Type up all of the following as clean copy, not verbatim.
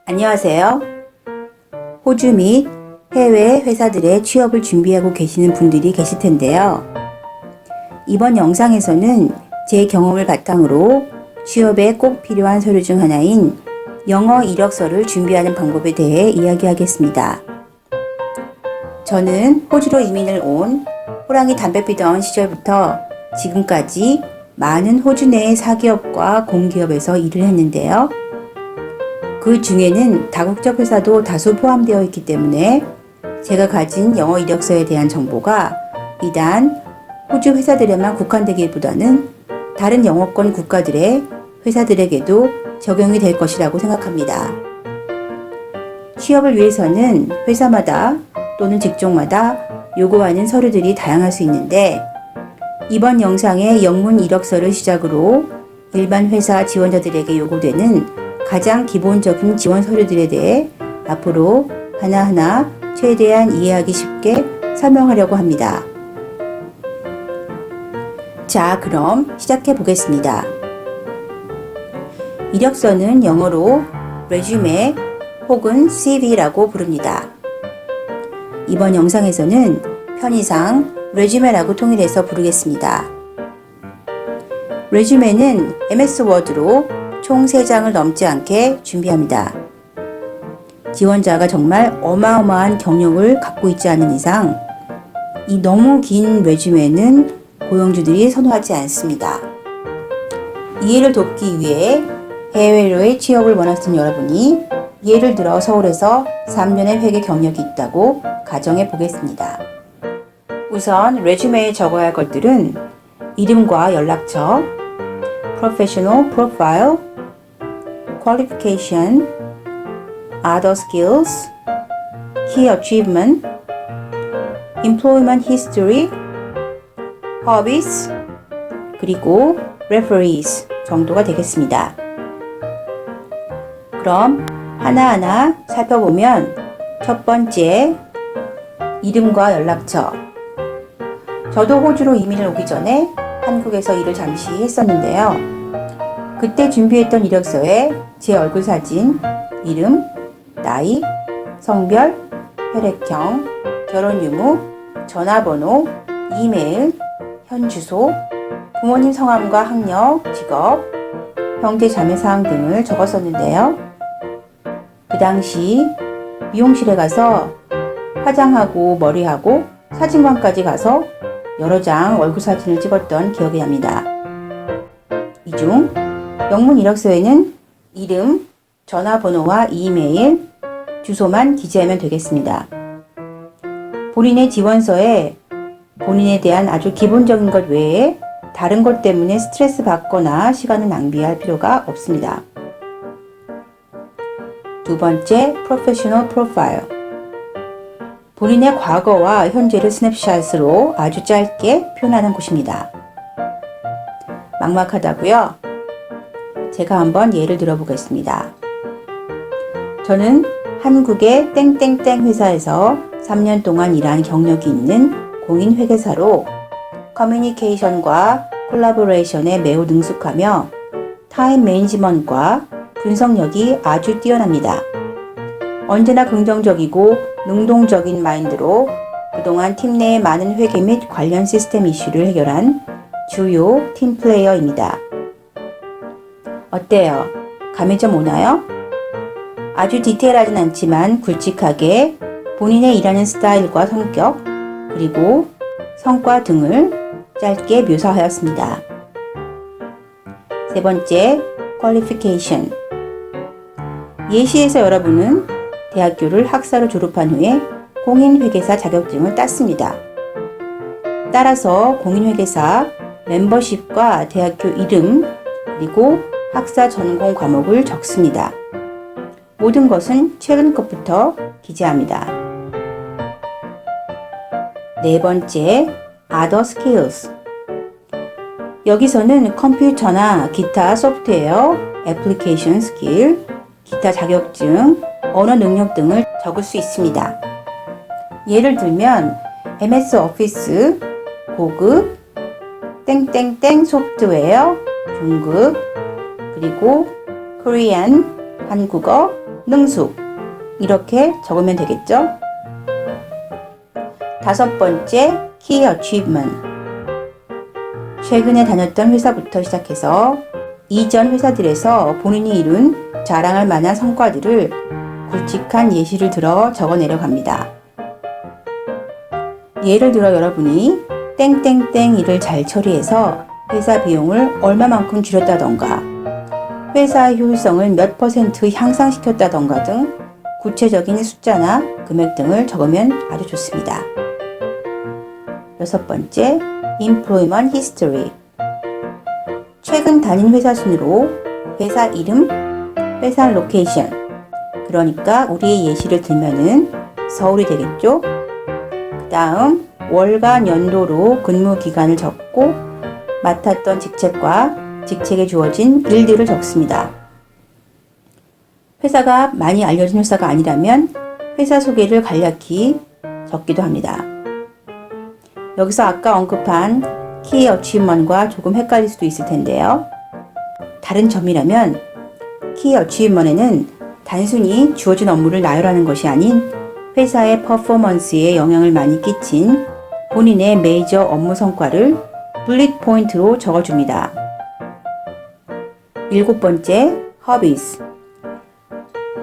안녕하세요. 호주 및 해외 회사들의 취업을 준비하고 계시는 분들이 계실 텐데요. 이번 영상에서는 제 경험을 바탕으로 취업에 꼭 필요한 서류 중 하나인 영어 이력서를 준비하는 방법에 대해 이야기하겠습니다. 저는 호주로 이민을 온 호랑이 담배 피던 시절부터 지금까지 많은 호주 내의 사기업과 공기업에서 일을 했는데요. 그 중에는 다국적 회사도 다수 포함되어 있기 때문에 제가 가진 영어 이력서에 대한 정보가 비단 호주 회사들에만 국한되기보다는 다른 영어권 국가들의 회사들에게도 적용이 될 것이라고 생각합니다. 취업을 위해서는 회사마다 또는 직종마다 요구하는 서류들이 다양할 수 있는데 이번 영상의 영문 이력서를 시작으로 일반 회사 지원자들에게 요구되는 가장 기본적인 지원 서류들에 대해 앞으로 하나하나 최대한 이해하기 쉽게 설명하려고 합니다. 자, 그럼 시작해 보겠습니다. 이력서는 영어로 resume 혹은 CV라고 부릅니다. 이번 영상에서는 편의상 resume라고 통일해서 부르겠습니다. resume는 MS 워드로 총 3장을 넘지 않게 준비합니다. 지원자가 정말 어마어마한 경력을 갖고 있지 않은 이상 이 너무 긴 레주메는 고용주들이 선호하지 않습니다. 이해를 돕기 위해 해외로의 취업을 원하시는 여러분이 예를 들어 서울에서 3년의 회계 경력이 있다고 가정해 보겠습니다. 우선 레주메에 적어야 할 것들은 이름과 연락처, Professional Profile, Qualification, Other Skills, Key Achievement, Employment History, Hobbies, 그리고 Referees 정도가 되겠습니다. 그럼 하나하나 살펴보면 첫 번째, 이름과 연락처. 저도 호주로 이민을 오기 전에 한국에서 일을 잠시 했었는데요. 그때 준비했던 이력서에 제 얼굴 사진, 이름, 나이, 성별, 혈액형, 결혼 유무, 전화번호, 이메일, 현 주소, 부모님 성함과 학력, 직업, 형제 자매 사항 등을 적었었는데요. 그 당시 미용실에 가서 화장하고 머리하고 사진관까지 가서 여러 장 얼굴 사진을 찍었던 기억이 납니다. 이 중 영문 이력서에는 이름, 전화번호와 이메일, 주소만 기재하면 되겠습니다. 본인의 지원서에 본인에 대한 아주 기본적인 것 외에 다른 것 때문에 스트레스 받거나 시간을 낭비할 필요가 없습니다. 두 번째, Professional Profile. 본인의 과거와 현재를 스냅샷으로 아주 짧게 표현하는 곳입니다. 막막하다고요? 제가 한번 예를 들어보겠습니다. 저는 한국의 땡땡땡 회사에서 3년 동안 일한 경력이 있는 공인회계사로 커뮤니케이션과 콜라보레이션에 매우 능숙하며 타임 매니지먼트과 분석력이 아주 뛰어납니다. 언제나 긍정적이고 능동적인 마인드로 그동안 팀 내의 많은 회계 및 관련 시스템 이슈를 해결한 주요 팀 플레이어입니다. 어때요? 감이 좀 오나요? 아주 디테일하진 않지만 굵직하게 본인의 일하는 스타일과 성격, 그리고 성과 등을 짧게 묘사하였습니다. 세 번째, Qualification. 예시에서 여러분은 대학교를 학사로 졸업한 후에 공인회계사 자격증을 땄습니다. 따라서 공인회계사 멤버십과 대학교 이름, 그리고 학사 전공 과목을 적습니다. 모든 것은 최근 것부터 기재합니다. 네 번째, Other Skills. 여기서는 컴퓨터나 기타 소프트웨어, 애플리케이션 스킬, 기타 자격증, 언어 능력 등을 적을 수 있습니다. 예를 들면 MS 오피스, 고급, 땡땡땡 소프트웨어, 중급, 그리고 코리안, 한국어, 능숙 이렇게 적으면 되겠죠? 다섯 번째, Key Achievement. 최근에 다녔던 회사부터 시작해서 이전 회사들에서 본인이 이룬 자랑할 만한 성과들을 굵직한 예시를 들어 적어내려 갑니다. 예를 들어 여러분이 땡땡땡 일을 잘 처리해서 회사 비용을 얼마만큼 줄였다던가 회사의 효율성을 몇 % 향상시켰다던가 등 구체적인 숫자나 금액 등을 적으면 아주 좋습니다. 여섯 번째, Employment History. 최근 다닌 회사 순으로 회사 이름, 회사 로케이션. 그러니까 우리의 예시를 들면은 서울이 되겠죠? 그 다음 월과 년도로 근무 기간을 적고 맡았던 직책과 직책에 주어진 일들을 적습니다. 회사가 많이 알려진 회사가 아니라면 회사 소개를 간략히 적기도 합니다. 여기서 아까 언급한 Key Achievement과 조금 헷갈릴 수도 있을 텐데요. 다른 점이라면 Key Achievement에는 단순히 주어진 업무를 나열하는 것이 아닌 회사의 퍼포먼스에 영향을 많이 끼친 본인의 메이저 업무 성과를 블릿 포인트로 적어줍니다. 일곱 번째, Hobbies.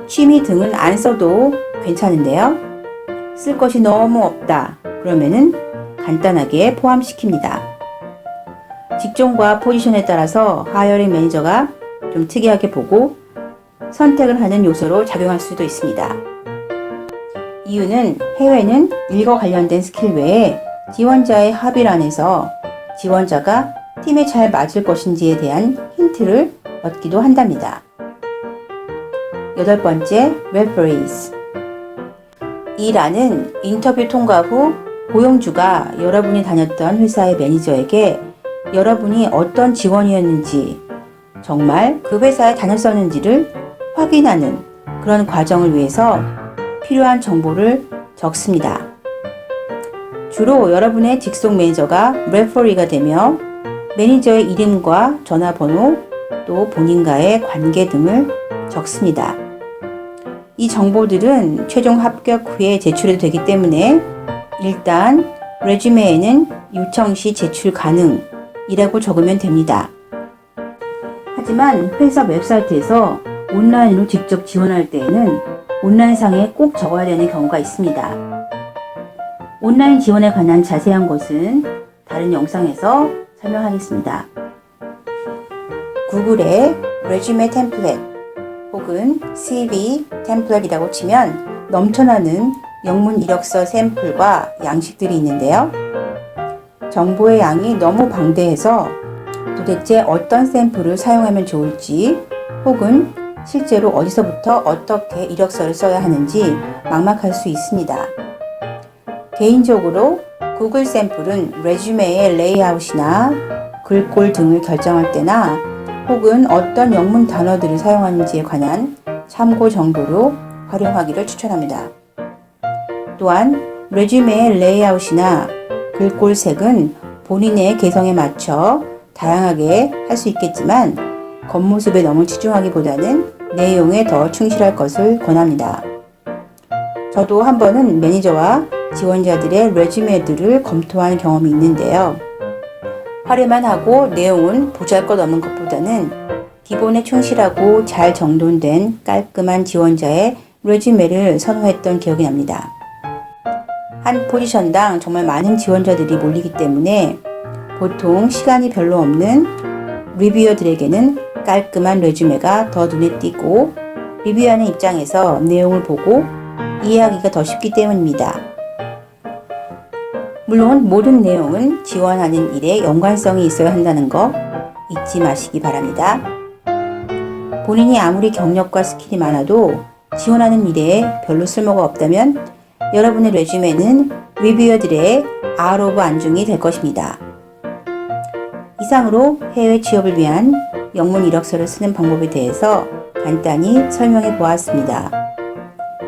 취미 등은 안 써도 괜찮은데요. 쓸 것이 너무 없다. 그러면은 간단하게 포함시킵니다. 직종과 포지션에 따라서 하이어링 매니저가 좀 특이하게 보고 선택을 하는 요소로 작용할 수도 있습니다. 이유는 해외는 일과 관련된 스킬 외에 지원자의 합의란에서 지원자가 팀에 잘 맞을 것인지에 대한 힌트를 얻기도 한답니다. 여덟 번째, referees. 이 란은 인터뷰 통과 후 고용주가 여러분이 다녔던 회사의 매니저에게 여러분이 어떤 직원이었는지, 정말 그 회사에 다녔었는지를 확인하는 그런 과정을 위해서 필요한 정보를 적습니다. 주로 여러분의 직속 매니저가 레퍼리가 되며 매니저의 이름과 전화번호 또 본인과의 관계 등을 적습니다. 이 정보들은 최종 합격 후에 제출해도 되기 때문에 일단 레주메에는 요청 시 제출 가능이라고 적으면 됩니다. 하지만 회사 웹사이트에서 온라인으로 직접 지원할 때에는 온라인상에 꼭 적어야 되는 경우가 있습니다. 온라인 지원에 관한 자세한 것은 다른 영상에서 설명하겠습니다. 구글에 레주메 템플릿 혹은 CV 템플릿이라고 치면 넘쳐나는 영문 이력서 샘플과 양식들이 있는데요. 정보의 양이 너무 방대해서 도대체 어떤 샘플을 사용하면 좋을지 혹은 실제로 어디서부터 어떻게 이력서를 써야 하는지 막막할 수 있습니다. 개인적으로 구글 샘플은 레주메의 레이아웃이나 글꼴 등을 결정할 때나 혹은 어떤 영문 단어들을 사용하는지에 관한 참고 정보로 활용하기를 추천합니다. 또한 레주메의 레이아웃이나 글꼴색은 본인의 개성에 맞춰 다양하게 할 수 있겠지만 겉모습에 너무 치중하기보다는 내용에 더 충실할 것을 권합니다. 저도 한 번은 매니저와 지원자들의 레주메들을 검토한 경험이 있는데요. 화려만 하고 내용은 보잘것없는 것보다는 기본에 충실하고 잘 정돈된 깔끔한 지원자의 레주메를 선호했던 기억이 납니다. 한 포지션당 정말 많은 지원자들이 몰리기 때문에 보통 시간이 별로 없는 리뷰어들에게는 깔끔한 레주메가 더 눈에 띄고 리뷰하는 입장에서 내용을 보고 이해하기가 더 쉽기 때문입니다. 물론 모든 내용은 지원하는 일에 연관성이 있어야 한다는 거 잊지 마시기 바랍니다. 본인이 아무리 경력과 스킬이 많아도 지원하는 일에 별로 쓸모가 없다면 여러분의 레주메는 리뷰어들의 R 오브 안중이 될 것입니다. 이상으로 해외 취업을 위한 영문 이력서를 쓰는 방법에 대해서 간단히 설명해 보았습니다.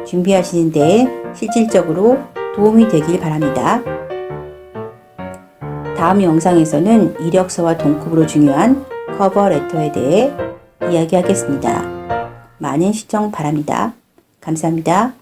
준비하시는 데 실질적으로 도움이 되길 바랍니다. 다음 영상에서는 이력서와 동급으로 중요한 커버 레터에 대해 이야기하겠습니다. 많은 시청 바랍니다. 감사합니다.